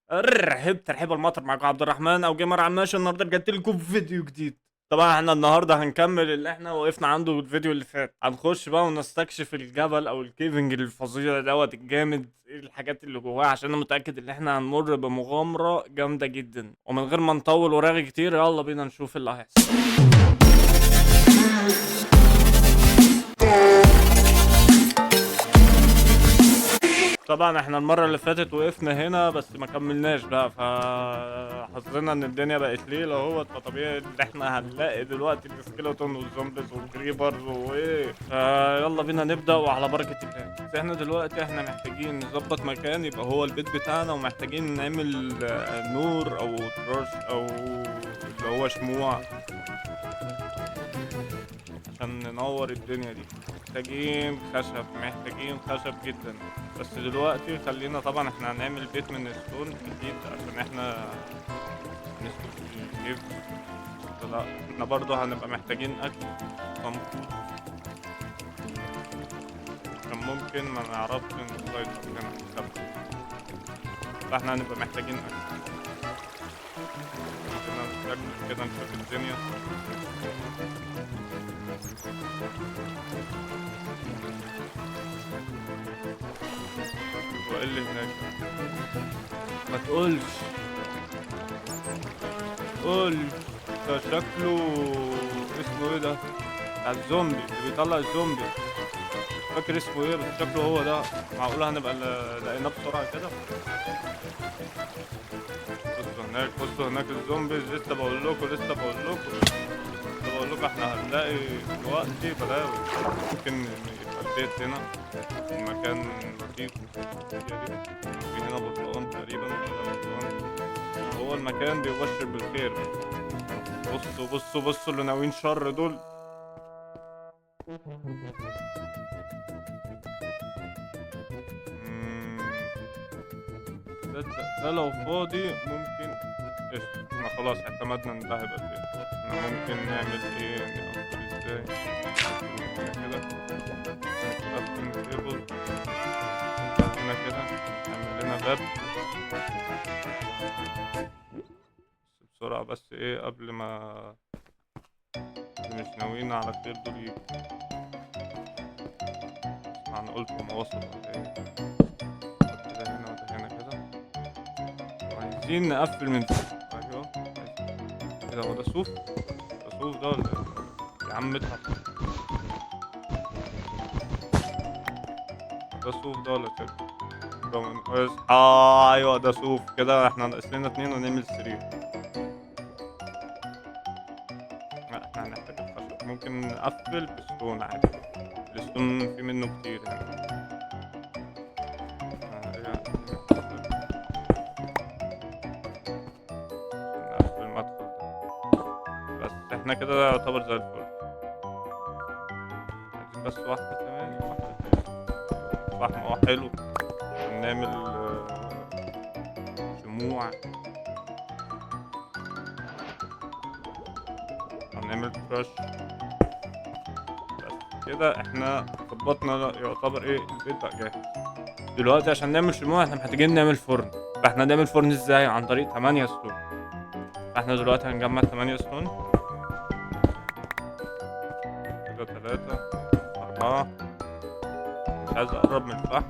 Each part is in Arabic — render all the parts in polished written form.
ترحيب المطر، معاكم عبد الرحمن او جيمر عماش. النهارده رجعت لكم بفيديو جديد. طبعا احنا النهارده هنكمل اللي احنا وقفنا عنده الفيديو اللي فات. هنخش بقى ونستكشف الجبل او الكيفنج الفظيع دوت الجامد، ايه الحاجات اللي جواه، عشان انا متاكد ان احنا هنمر بمغامره جامده جدا. ومن غير ما نطول ورغي كتير، يلا بينا نشوف اللي هيحصل. طبعا احنا المرة اللي فاتت وقفنا هنا بس ما كملناش بقى، فحظنا ان الدنيا بقت ليل اهوت، فطبيعي ان احنا هنلاقي دلوقتي السكيلتون والزومبيز والكريبرز وايه. فيلا بينا نبدأ وعلى بركة الله. بس احنا دلوقتي محتاجين نظبط مكان يبقى هو البيت بتاعنا، ومحتاجين نعمل نور او تراش او اللي هو شموع عشان ننور الدنيا دي. محتاجين خشب جدا. بس دلوقتي خلينا، طبعا احنا هنعمل بيت من ستون اكيد عشان احنا هنسكن في الكيف. لا، احنا برضه هنبقى محتاجين اكل فمفروض كان ممكن ما نعرفش نسيطر هنا في السبت، فاحنا هنبقى محتاجين اكل. كده نشوف الدنيا. وايه اللي هناك؟ ما تقولش قول. ده شكله اسمه ايه ده؟ بتاع الزومبي اللي بيطلع الزومبي، مش فاكر اسمه ايه بس شكله هو ده. معقولة هنبقى لقيناه بسرعة كده؟ بصوا هناك الزومبيز. لسه بقول لكم احنا هنلاقي دلوقتي بلاوي. ممكن يبقى البيت هنا المكان لطيف. في هنا برتقان تقريبا ولا برتقان. هو المكان بيبشر بالخير. بصوا اللي ناويين شر دول. مم، ده لو فاضي ممكن قشطة. احنا خلاص اعتمدنا ان ده هيبقى فيه. احنا ممكن نعمل ايه؟ نقفل ازاي؟ هنا كده نقفل تيبل هنا كده، نعمل لنا باب. بس بسرعة، بس ايه قبل ما اللي مش ناويين على خير دول يجوا. انا قلت ما وصل ولا ايه؟ كده هنا وده هنا كده. عايزين نقفل من فوق. ايوه كده. هو ده صوف؟ ده صوف ده ولا ايه؟ يا عم اتعب. ده صوف ده ولا شكل؟ اصحى. ايوه ده صوف. كده احنا ناقص لنا 2 ونعمل سرير. لا، احنا هنحتاج الخشب. ممكن نقفل بستون عادي. الستون في منه كتير يعني. نقفل المدخل ده. بس احنا كده يعتبر زي الفل. عايزين بس واحدة كمان. فحم حلو. نعمل شموع. هنعمل كراش. بس كده احنا ظبطنا يعتبر ايه البيت بقى جاهز. دلوقتي عشان نعمل شموع احنا محتاجين نعمل فرن. فاحنا نعمل فرن ازاي؟ عن طريق 8 ستون. فاحنا دلوقتي هنجمع 8 ستون. كده 3 4. مش عايز اقرب من الفحم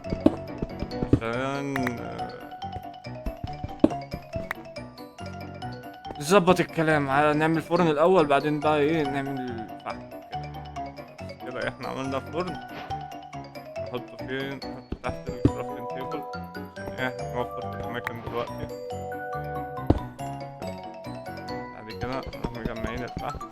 عشان نظبط الكلام. نعمل فرن الاول بعدين بقى ايه نعمل الفحم كده. كده احنا عملنا فرن. نحطه فين؟ نحطه تحت الكرافتنج تيبل عشان ايه نوفر في الاماكن دلوقتي. بعد كده نروح مجمعين الفحم.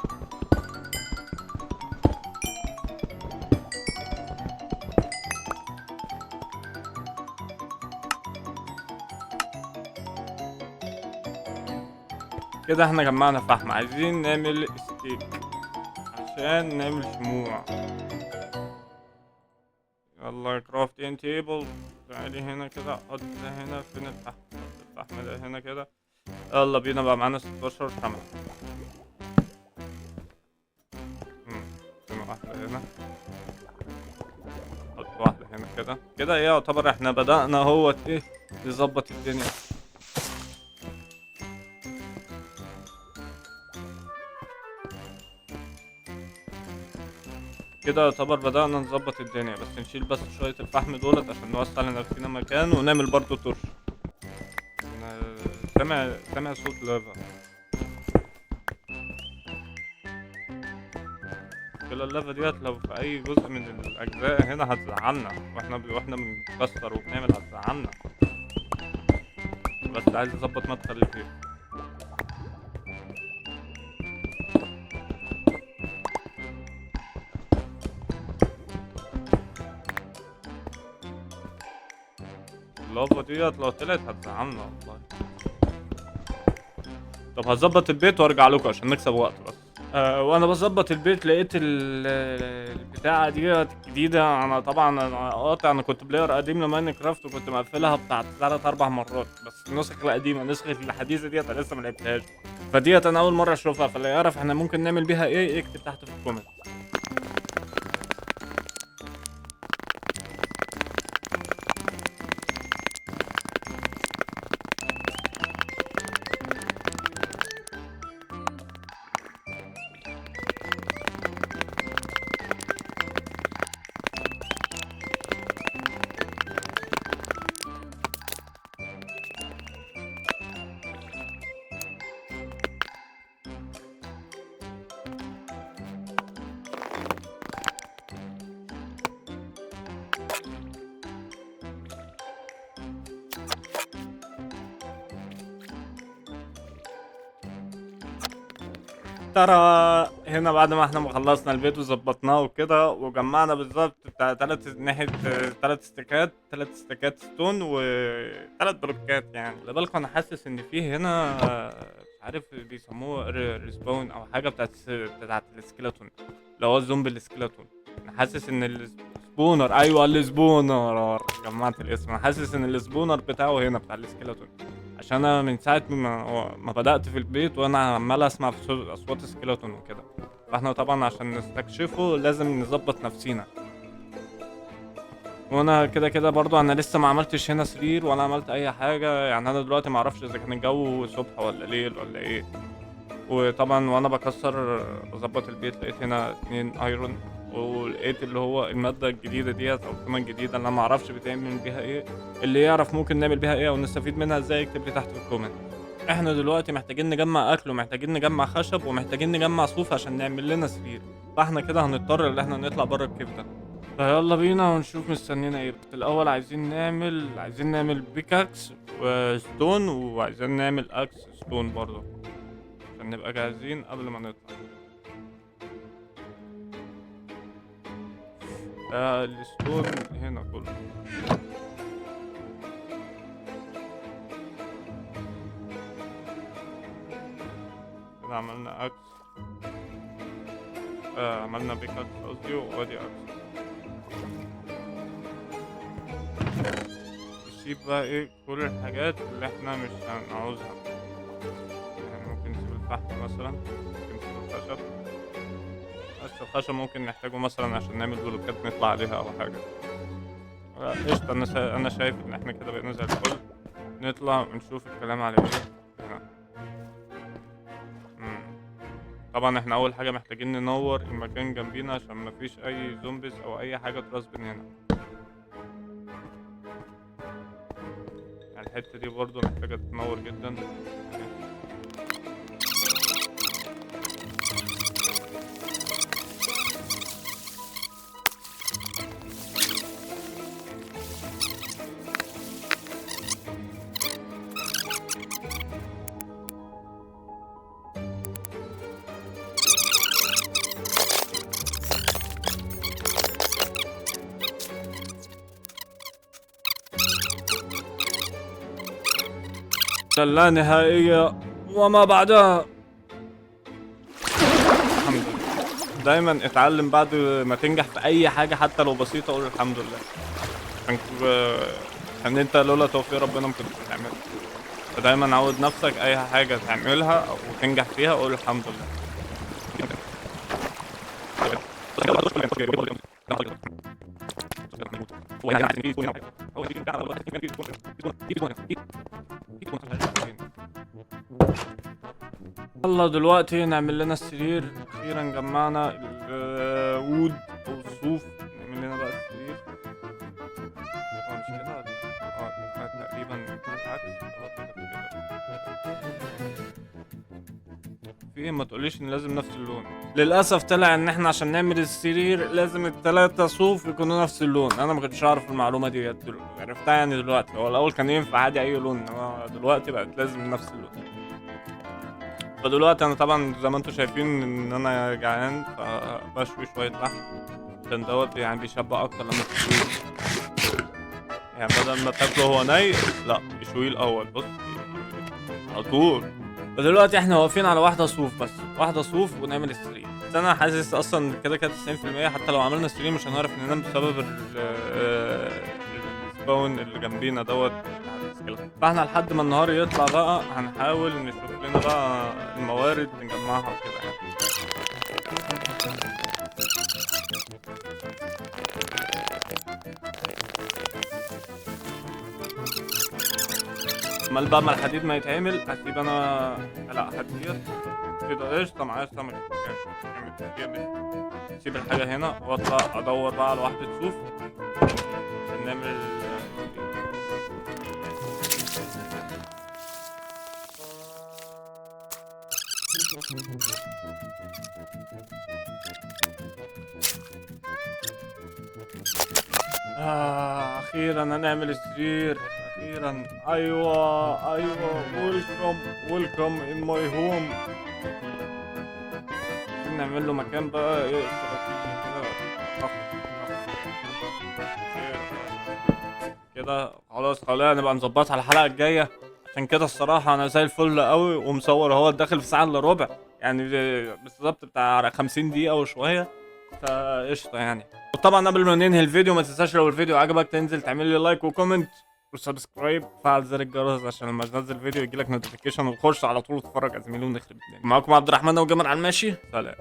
كده احنا جمعنا فحم. عايزين نعمل ستيك عشان نعمل شموع. يلا كرافتنج تيبل. تعالي هنا كده. حط ده هنا. فين الفحم؟ حط الفحم ده هنا كده. يلا بينا بقى معانا 16 شمعة. شمعة واحدة هنا. حط واحدة هنا كده. كده ايه يعتبر احنا بدأنا اهوت ايه نظبط الدنيا. كده يعتبر بدأنا نظبط الدنيا، بس نشيل بس شوية الفحم دولت عشان نوسع لنفسنا مكان ونعمل برضو ترش. أنا سامع صوت لافا. كده اللافا ديت لو في أي جزء من الأجزاء هنا هتزعلنا، واحنا بنكسر وبنعمل هتزعلنا. بس عايز أظبط مدخل البيت. اللافا ديت لو طلعت هتزعلنا والله. طب هظبط البيت وارجع لكم عشان نكسب وقت بس. وانا بظبط البيت لقيت البتاعه ديت جديده. انا طبعا انا كنت بلاير قديم لماين كرافت وكنت مقفلها بتاع 3 4 مرات، بس النسخ القديمه النسخه الحديثه ديت انا لسه ما لعبتهاش. فديت انا اول مره اشوفها، فاللي يعرف احنا ممكن نعمل بيها ايه يكتب تحت في الكومنت. ترى هنا بعد ما احنا خلصنا البيت وظبطناه وكده وجمعنا بالظبط بتاع ناحية 3 استكات ستون و3 بلوكات. يعني خلي بالكوا انا حاسس ان في هنا مش عارف بيسموه ريسبون او حاجة بتاعت السكيلتون، اللي هو الزومبي السكيلتون. انا حاسس ان السبونر، ايوه السبونر، جمعت الاسم. انا حاسس ان السبونر بتاعه هنا بتاع السكيلتون، عشان انا من ساعه ما بدات في البيت وانا عمال اسمع في اصوات سكيلتون وكده. فاحنا طبعا عشان نستكشفه لازم نظبط نفسينا. وانا كده كده برضو انا لسه ما عملتش هنا سرير ولا عملت اي حاجه. يعني انا دلوقتي ما اعرفش اذا كان الجو صبح ولا ليل ولا ايه. وطبعا وانا بكسر بظبط البيت لقيت هنا 2 ايرون، ولقيت اللي هو المادة الجديدة ديت او القيمة الجديدة اللي انا معرفش بيتعمل بيها ايه. اللي يعرف ممكن نعمل بيها ايه او نستفيد منها ازاي يكتب لي تحت في الكومنت. احنا دلوقتي محتاجين نجمع اكل ومحتاجين نجمع خشب ومحتاجين نجمع صوف عشان نعمل لنا سرير. فاحنا كده هنضطر ان احنا نطلع بره الكيف ده. فيلا بينا ونشوف مستنينا ايه. بس الاول عايزين نعمل بيكاكس وستون، وعايزين نعمل اكس ستون برضه عشان نبقى جاهزين قبل ما نطلع. الستون هنا كله. كده عملنا اكس، عملنا بيكاكس قصدي، وادي اكس. نسيب بقى ايه كل الحاجات اللي احنا مش هنعوزها. يعني ممكن نسيب الفحم مثلا، ممكن نسيب الخشب. بس الخشب ممكن نحتاجه مثلا عشان نعمل بلوكات نطلع عليها او حاجة. قشطة. انا شايف ان احنا كده بقينا زي الفل. نطلع ونشوف الكلام على ايه هنا. طبعا احنا اول حاجة محتاجين ننور المكان جنبينا عشان مفيش اي زومبيز او اي حاجة ترسبن هنا. يعني الحتة دي برضو محتاجة تتنور جدا. لا نهائية وما بعدها. الحمد لله. دايما اتعلم بعد ما تنجح في اي حاجة حتى لو بسيطة قول الحمد لله. عشان انت لولا توفيق ربنا ما كنتش هتعملها. فدايما عود نفسك اي حاجة تعملها او تنجح فيها قول الحمد لله. يلا دلوقتي نعمل لنا السرير. اخيرا جمعنا الوود او في ايه؟ ما تقوليش ان لازم نفس اللون. للاسف طلع ان احنا عشان نعمل السرير لازم التلاتة صوف يكونوا نفس اللون. انا ما كنتش اعرف المعلومه دي، عرفتها يعني دلوقتي. هو الاول كان ينفع عادي اي لون، انما دلوقتي بقت لازم نفس اللون. فدلوقتي انا طبعا زي ما انتم شايفين ان انا جعان، فبشوي شويه لحم عشان دوت يعني بيشبع اكتر لما تشويه. يعني بدل ما تاكله هو ني، لا يشويه الاول. بص على طول. فدلوقتي احنا واقفين على واحدة صوف بس، واحدة صوف ونعمل السرير. بس انا حاسس اصلا كده كده 90% حتى لو عملنا السرير مش هنعرف ننام بسبب السباون اللي جنبينا دوت. فاحنا لحد ما النهار يطلع بقى هنحاول نشوف لنا بقى الموارد نجمعها وكده يعني. امال بقى ما الحديد ما يتعمل هسيب انا. لا حديد كده قشطه، معايا سمك جامد جامد. سيب الحاجه هنا واطلع ادور بقى على واحده صوف عشان نعمل اخيرا هنعمل السرير اخيرا. ايوه ويلكم ويلكم ان ماي هوم. نعمل له مكان بقى يقدر كده. خلاص خلينا نبقى نظبطها على الحلقه الجايه. عشان كده الصراحه انا زي الفل قوي ومصور اهو داخل في ساعه الا ربع، يعني بالظبط بتاع 50 دقيقه وشويه. فقشطه يعني. وطبعا قبل ما ننهي الفيديو ما تنساش لو الفيديو عجبك تنزل تعمل لي لايك وكومنت وسبسكرايب، فعل زر الجرس عشان لما تنزل فيديو يجيلك نوتيفيكيشن وتخش على طول تتفرج يا زميلي ونخرب الدنيا. معاكم عبد الرحمن وجمال على الماشي. سلام.